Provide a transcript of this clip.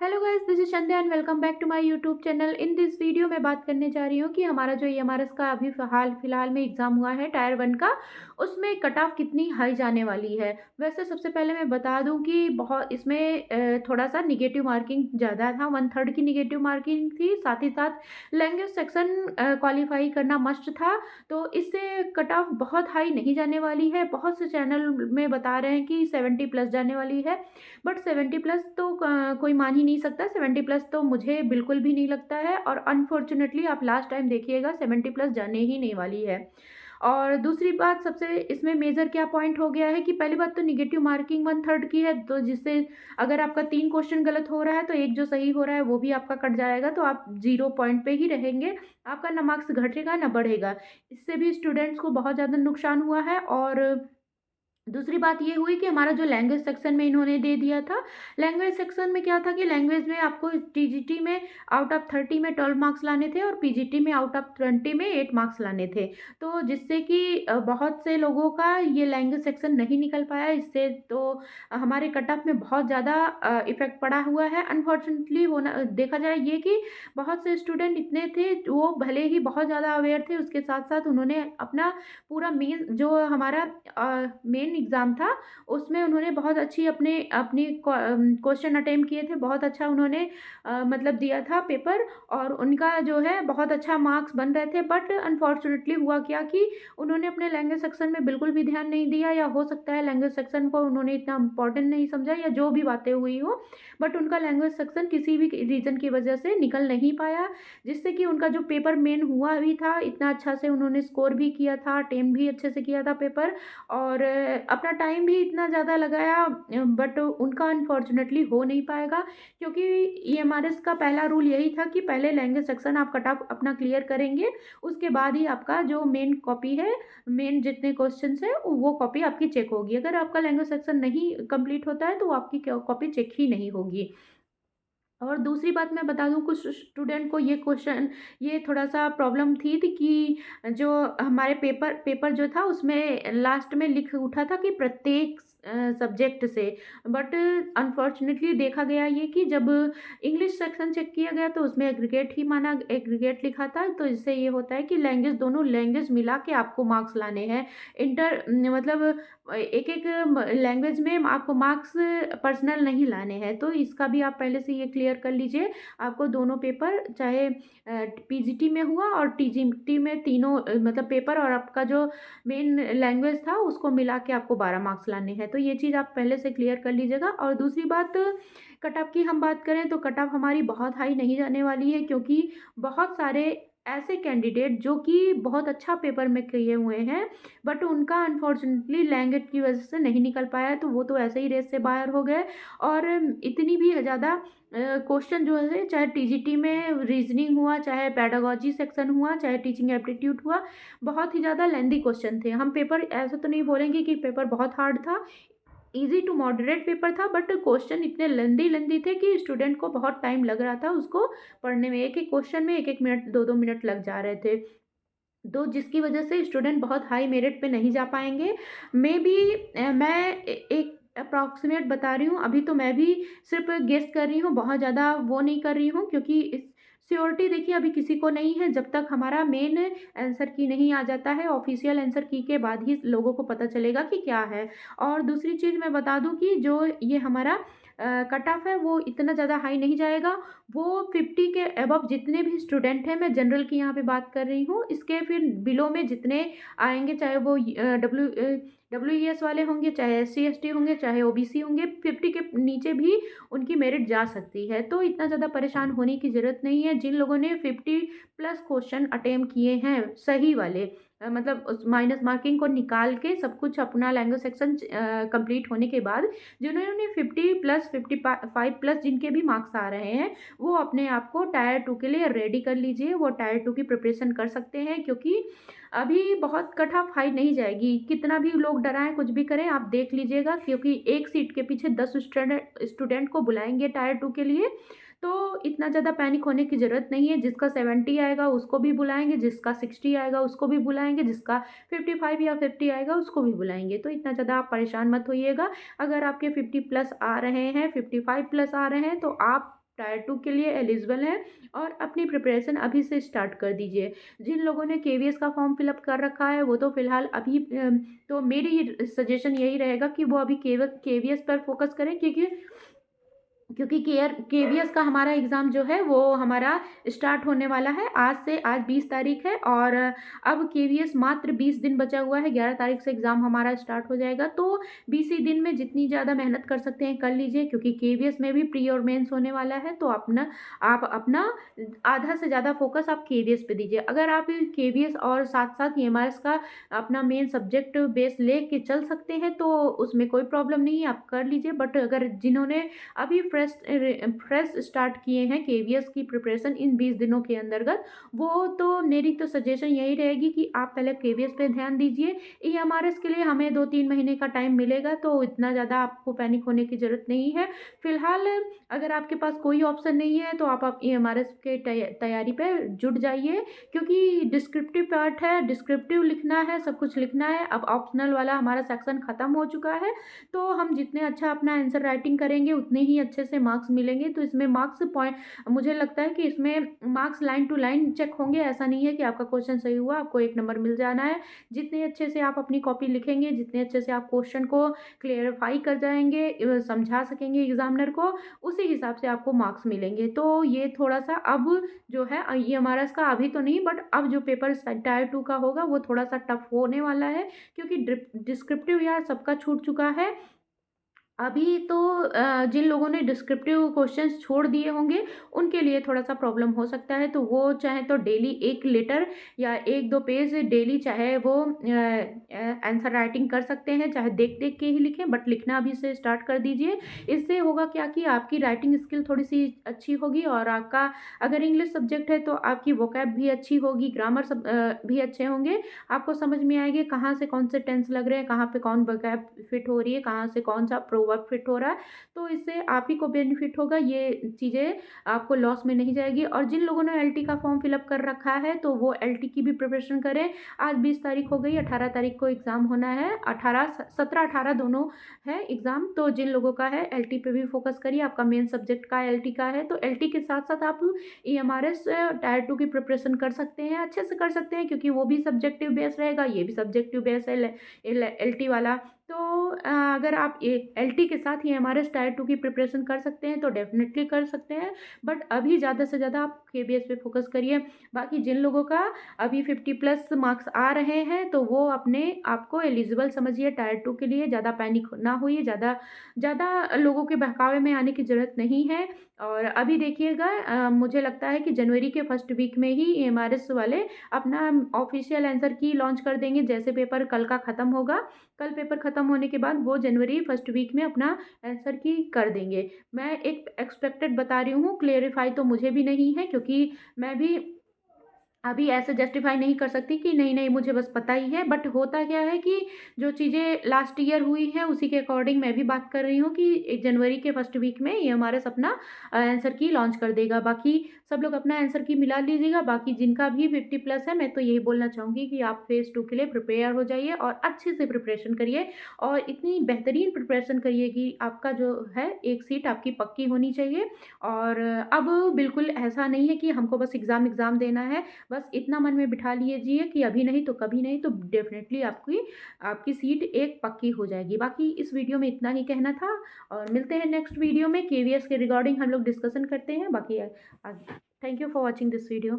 Hello guys, this is Sandhya and welcome back to my YouTube channel. In this video मैं बात करने जा रही हूँ कि हमारा जो ईएमआरएस का अभी फिलहाल में एग्ज़ाम हुआ है टायर 1 का, उसमें कट ऑफ कितनी हाई जाने वाली है। वैसे सबसे पहले मैं बता दूँ कि बहुत इसमें थोड़ा सा निगेटिव मार्किंग ज़्यादा था, 1/3 की निगेटिव मार्किंग थी। साथ ही साथ लैंग्वेज सेक्शन क्वालिफाई करना मस्ट था, तो इससे कट ऑफ बहुत हाई नहीं जाने वाली है। बहुत से चैनल में बता रहे हैं कि 70 प्लस जाने वाली है, बट 70 प्लस तो कोई मान ही नहीं सकता। 70 प्लस तो मुझे बिल्कुल भी नहीं लगता है, और अनफॉर्चुनेटली आप लास्ट टाइम देखिएगा 70 प्लस जाने ही नहीं वाली है। और दूसरी बात, सबसे इसमें मेजर क्या पॉइंट हो गया है कि पहली बात तो निगेटिव मार्किंग 1/3 की है, तो जिससे अगर आपका 3 क्वेश्चन गलत हो रहा है तो एक जो सही हो रहा है वो भी आपका कट जाएगा, तो आप 0 पॉइंट पे ही रहेंगे। आपका ना मार्क्स घटेगा ना बढ़ेगा। इससे भी स्टूडेंट्स को बहुत ज़्यादा नुकसान हुआ है। और दूसरी बात ये हुई कि हमारा जो लैंग्वेज सेक्शन में इन्होंने दे दिया था, लैंग्वेज सेक्शन में क्या था कि लैंग्वेज में आपको टीजीटी में आउट ऑफ 30 में 12 मार्क्स लाने थे, और पीजीटी में आउट ऑफ 20 में 8 मार्क्स लाने थे। तो जिससे कि बहुत से लोगों का ये लैंग्वेज सेक्शन नहीं निकल पाया। इससे तो हमारे कट ऑफ में बहुत ज़्यादा इफेक्ट पड़ा हुआ है। अनफॉर्चुनेटली होना देखा जाए ये कि बहुत से स्टूडेंट इतने थे, वो भले ही बहुत ज़्यादा अवेयर थे, उसके साथ साथ उन्होंने अपना पूरा मेन जो हमारा मेन एग्ज़ाम था, उसमें उन्होंने बहुत अच्छी अपने अपनी क्वेश्चन अटेम्प्ट किए थे। बहुत अच्छा उन्होंने मतलब दिया था पेपर, और उनका जो है बहुत अच्छा मार्क्स बन रहे थे। बट अनफॉर्चुनेटली हुआ क्या कि उन्होंने अपने लैंग्वेज सेक्शन में बिल्कुल भी ध्यान नहीं दिया, या हो सकता है लैंग्वेज सेक्शन को उन्होंने इतना इम्पोर्टेंट नहीं समझा, या जो भी बातें हुई हो, बट उनका लैंग्वेज सेक्शन किसी भी रीज़न की वजह से निकल नहीं पाया। जिससे कि उनका जो पेपर मेन हुआ भी था, इतना अच्छा से उन्होंने स्कोर भी किया था, अटेम्प्ट भी अच्छे से किया था पेपर, और अपना टाइम भी इतना ज़्यादा लगाया, बट उनका अनफॉर्चुनेटली हो नहीं पाएगा। क्योंकि ईएमआरएस का पहला रूल यही था कि पहले लैंग्वेज सेक्शन आप कट ऑफ अपना क्लियर करेंगे, उसके बाद ही आपका जो मेन कॉपी है, मेन जितने क्वेश्चंस है वो कॉपी आपकी चेक होगी। अगर आपका लैंग्वेज सेक्शन नहीं कंप्लीट होता है तो वो आपकी कॉपी चेक ही नहीं होगी। और दूसरी बात मैं बता दूँ, कुछ स्टूडेंट को ये थोड़ा-सा प्रॉब्लम थी कि जो हमारे पेपर जो था उसमें लास्ट में लिख उठा था कि प्रत्येक सब्जेक्ट से। बट अनफॉर्चुनेटली देखा गया ये कि जब इंग्लिश सेक्शन चेक किया गया तो उसमें एग्रीगेट लिखा था। तो इससे ये होता है कि लैंग्वेज, दोनों लैंग्वेज मिला के आपको मार्क्स लाने हैं। मतलब एक-एक लैंग्वेज में आपको मार्क्स पर्सनल नहीं लाने हैं, तो इसका भी आप पहले से ये क्लियर कर लीजिए। आपको दोनों पेपर, चाहे पीजीटी में हुआ और टीजीटी में, तीनों मतलब पेपर और आपका जो मेन लैंग्वेज था उसको मिला के आपको 12 मार्क्स लाने हैं। तो ये चीज़ आप पहले से क्लियर कर लीजिएगा। और दूसरी बात, कट ऑफ की हम बात करें तो कट ऑफ हमारी बहुत हाई नहीं जाने वाली है, क्योंकि बहुत सारे ऐसे कैंडिडेट जो कि बहुत अच्छा पेपर में किए हुए हैं, बट उनका अनफॉर्चुनेटली लैंग्वेज की वजह से नहीं निकल पाया, तो वो तो ऐसे ही रेस से बाहर हो गए। और इतनी भी ज़्यादा क्वेश्चन जो है, चाहे टीजीटी में रीजनिंग हुआ, चाहे पेडागोजी सेक्शन हुआ, चाहे टीचिंग एप्टीट्यूड हुआ, बहुत ही ज़्यादा लेंदी क्वेश्चन थे। हम पेपर ऐसा तो नहीं बोलेंगे कि पेपर बहुत हार्ड था, ईजी टू मॉडरेट पेपर था, बट क्वेश्चन इतने लेंदी थे कि स्टूडेंट को बहुत टाइम लग रहा था उसको पढ़ने में। एक एक क्वेश्चन में एक एक मिनट, दो दो मिनट लग जा रहे थे, तो जिसकी वजह से स्टूडेंट बहुत हाई मेरिट पे नहीं जा पाएँगे। मे बी मैं एक अप्रॉक्सिमेट बता रही हूँ, अभी तो मैं भी सिर्फ़ गेस कर रही हूँ, बहुत ज़्यादा वो नहीं कर रही हूँ, क्योंकि इस श्योरिटी देखिए अभी किसी को नहीं है, जब तक हमारा मेन आंसर की नहीं आ जाता है। ऑफ़िशियल आंसर की के बाद ही लोगों को पता चलेगा कि क्या है। और दूसरी चीज़ मैं बता दूँ कि जो ये हमारा कट ऑफ है वो इतना ज़्यादा हाई नहीं जाएगा। वो 50 के अबव जितने भी स्टूडेंट हैं, मैं जनरल की यहाँ पे बात कर रही हूँ, इसके फिर बिलो में जितने आएँगे, चाहे वो डब्ल्यूईएस वाले होंगे, चाहे एससी एसटी होंगे, चाहे ओबीसी होंगे, 50 के नीचे भी उनकी मेरिट जा सकती है। तो इतना ज़्यादा परेशान होने की ज़रूरत नहीं है। जिन लोगों ने 50 प्लस क्वेश्चन अटेम्प्ट किए हैं सही वाले, मतलब उस माइनस मार्किंग को निकाल के सब कुछ अपना लैंग्वेज सेक्शन कंप्लीट होने के बाद, जिन्होंने 50 प्लस 55 प्लस जिनके भी मार्क्स आ रहे हैं, वो अपने आप को टायर 2 के लिए रेडी कर लीजिए। वो टायर 2 की प्रिपरेशन कर सकते हैं, क्योंकि अभी बहुत कट ऑफ हाई नहीं जाएगी। कितना भी लोग डराएँ, कुछ भी करें, आप देख लीजिएगा, क्योंकि एक सीट के पीछे 10 स्टूडेंट को बुलाएँगे टायर 2 के लिए। तो इतना ज़्यादा पैनिक होने की ज़रूरत नहीं है। जिसका 70 आएगा उसको भी बुलाएँगे, जिसका 60 आएगा उसको भी बुलाएँगे, जिसका 55 या 50 आएगा उसको भी बुलाएँगे। तो इतना ज़्यादा आप परेशान मत होइएगा। अगर आपके 50 प्लस आ रहे हैं, 55 प्लस आ रहे हैं, तो आप टायर 2 के लिए एलिजिबल हैं और अपनी प्रिपरेशन अभी से स्टार्ट कर दीजिए। जिन लोगों ने केवीएस का फॉर्म फिलअप कर रखा है वो तो फ़िलहाल अभी तो मेरी सजेशन यही रहेगा कि वो अभी केवल केवीएस पर फोकस करें, क्योंकि केवीएस का हमारा एग्ज़ाम जो है वो हमारा स्टार्ट होने वाला है आज से। आज 20 तारीख है और अब केवीएस मात्र 20 दिन बचा हुआ है, 11 तारीख से एग्ज़ाम हमारा स्टार्ट हो जाएगा। तो 20 ही दिन में जितनी ज़्यादा मेहनत कर सकते हैं कर लीजिए, क्योंकि केवीएस में भी प्री और मेंस होने वाला है। तो आप अपना आधा से ज़्यादा फोकस आप केवीएस पे दीजिए। अगर आप केवीएस और साथ-साथ ईएमआरएस का अपना मेन सब्जेक्ट बेस लेके चल सकते हैं तो उसमें कोई प्रॉब्लम नहीं है, आप कर लीजिए। बट अगर जिन्होंने अभी फ्रेश स्टार्ट किए हैं केवीएस की प्रिपरेशन इन 20 दिनों के अंतर्गत, वो तो मेरी तो सजेशन यही रहेगी कि आप पहले केवीएस पे ध्यान दीजिए। ईएमआरएस के लिए हमें 2-3 महीने का टाइम मिलेगा, तो इतना ज़्यादा आपको पैनिक होने की ज़रूरत नहीं है। फिलहाल अगर आपके पास कोई ऑप्शन नहीं है तो आप ईएमआरएस के तैयारी पे जुट जाइए, क्योंकि डिस्क्रिप्टिव पार्ट है, डिस्क्रिप्टिव लिखना है, सब कुछ लिखना है। अब ऑप्शनल वाला हमारा सेक्शन ख़त्म हो चुका है, तो हम जितने अच्छा अपना आंसर राइटिंग करेंगे उतने ही अच्छे से मार्क्स मिलेंगे। तो इसमें मार्क्स पॉइंट मुझे लगता है कि इसमें marks line to line check होंगे। ऐसा नहीं है कि आपका क्वेश्चन सही हुआ आपको 1 नंबर मिल जाना है। जितने अच्छे से आप अपनी कॉपी लिखेंगे, जितने अच्छे से आप क्वेश्चन को क्लेरिफाई कर जाएंगे, समझा सकेंगे एग्जामिनर को, उसी हिसाब से आपको मार्क्स मिलेंगे। तो ये थोड़ा सा अब जो है ये हमारा इसका अभी तो नहीं, बट अब जो पेपर टायर 2 का होगा वो थोड़ा सा टफ होने वाला है, क्योंकि डिस्क्रिप्टिव यार सबका छूट चुका है। अभी तो जिन लोगों ने डिस्क्रिप्टिव क्वेश्चंस छोड़ दिए होंगे उनके लिए थोड़ा-सा प्रॉब्लम हो सकता है, तो वो चाहे तो डेली 1 लेटर या 1-2 पेज डेली चाहे वो आंसर राइटिंग कर सकते हैं, चाहे देख-देख के ही लिखें, बट लिखना अभी से स्टार्ट कर दीजिए। इससे होगा क्या कि आपकी राइटिंग स्किल थोड़ी-सी अच्छी होगी और आपका अगर इंग्लिश सब्जेक्ट है तो आपकी वोकैब भी अच्छी होगी, ग्रामर भी अच्छे होंगे। आपको समझ में आएगी कहाँ से कौन से टेंस लग रहे हैं, कहाँ पे कौन वोकैब फिट हो रही है, कहाँ से कौन-सा प्रोवर्ब फिट हो रहा है। तो इससे आप ही को बेनिफिट होगा, ये चीज़ें आपको लॉस में नहीं जाएगी। और जिन लोगों ने एलटी का फॉर्म फिलअप कर रखा है तो वो एलटी की भी प्रिपरेशन करें। आज 20 तारीख हो गई, 18 तारीख को एग्ज़ाम होना है। 17-18 दोनों है एग्ज़ाम। तो जिन लोगों का है एलटी पे भी फोकस करिए। आपका मेन सब्जेक्ट का एलटी का है, तो एलटी के साथ-साथ आप ईएमआरएस टायर 2 की प्रिपरेशन कर सकते हैं, अच्छे से कर सकते हैं, क्योंकि वो भी सब्जेक्टिव बेस रहेगा, ये भी सब्जेक्टिव बेस है एलटी वाला। तो अगर आप एलटी के साथ ही ईएमआरएस टायर 2 की प्रिपरेशन कर सकते हैं तो डेफिनेटली कर सकते हैं, बट अभी ज़्यादा से ज़्यादा आप केबीएस पे फोकस करिए। बाकी जिन लोगों का अभी 50 प्लस मार्क्स आ रहे हैं तो वो अपने आप को एलिजिबल समझिए टायर 2 के लिए। ज़्यादा पैनिक ना होइए, ज़्यादा ज़्यादा लोगों के बहकावे में आने की ज़रूरत नहीं है। और अभी देखिएगा मुझे लगता है कि जनवरी के फर्स्ट वीक में ही ईएमआरएस वाले अपना ऑफिशियल आंसर की लॉन्च कर देंगे। जैसे पेपर कल का ख़त्म होगा, कल पेपर ख़त्म होने के बाद वो जनवरी फर्स्ट वीक में अपना आंसर की कर देंगे। मैं एक एक्सपेक्टेड बता रही हूँ, क्लेरिफाई तो मुझे भी नहीं है, क्योंकि मैं भी अभी ऐसे जस्टिफाई नहीं कर सकती कि नहीं नहीं मुझे बस पता ही है। बट होता क्या है कि जो चीज़ें लास्ट ईयर हुई हैं उसी के अकॉर्डिंग मैं भी बात कर रही हूँ कि जनवरी के फर्स्ट वीक में ये हमारा सपना आंसर की लॉन्च कर देगा। बाकी सब लोग अपना आंसर की मिला लीजिएगा। बाकी जिनका भी 50 प्लस है मैं तो यही बोलना चाहूँगी कि आप फेज़ 2 के लिए प्रिपेयर हो जाइए और अच्छे से प्रिपरेशन करिए और इतनी बेहतरीन प्रिपरेशन करिए कि आपका जो है एक सीट आपकी पक्की होनी चाहिए। और अब बिल्कुल ऐसा नहीं है कि हमको बस एग्ज़ाम देना है, बस इतना मन में बिठा लीजिए कि अभी नहीं तो कभी नहीं, तो डेफ़िनेटली आपकी आपकी सीट एक पक्की हो जाएगी। बाकी इस वीडियो में इतना ही कहना था और मिलते हैं नेक्स्ट वीडियो में। केवीएस के रिगार्डिंग हम लोग डिस्कशन करते हैं। बाकी thank you for watching this video.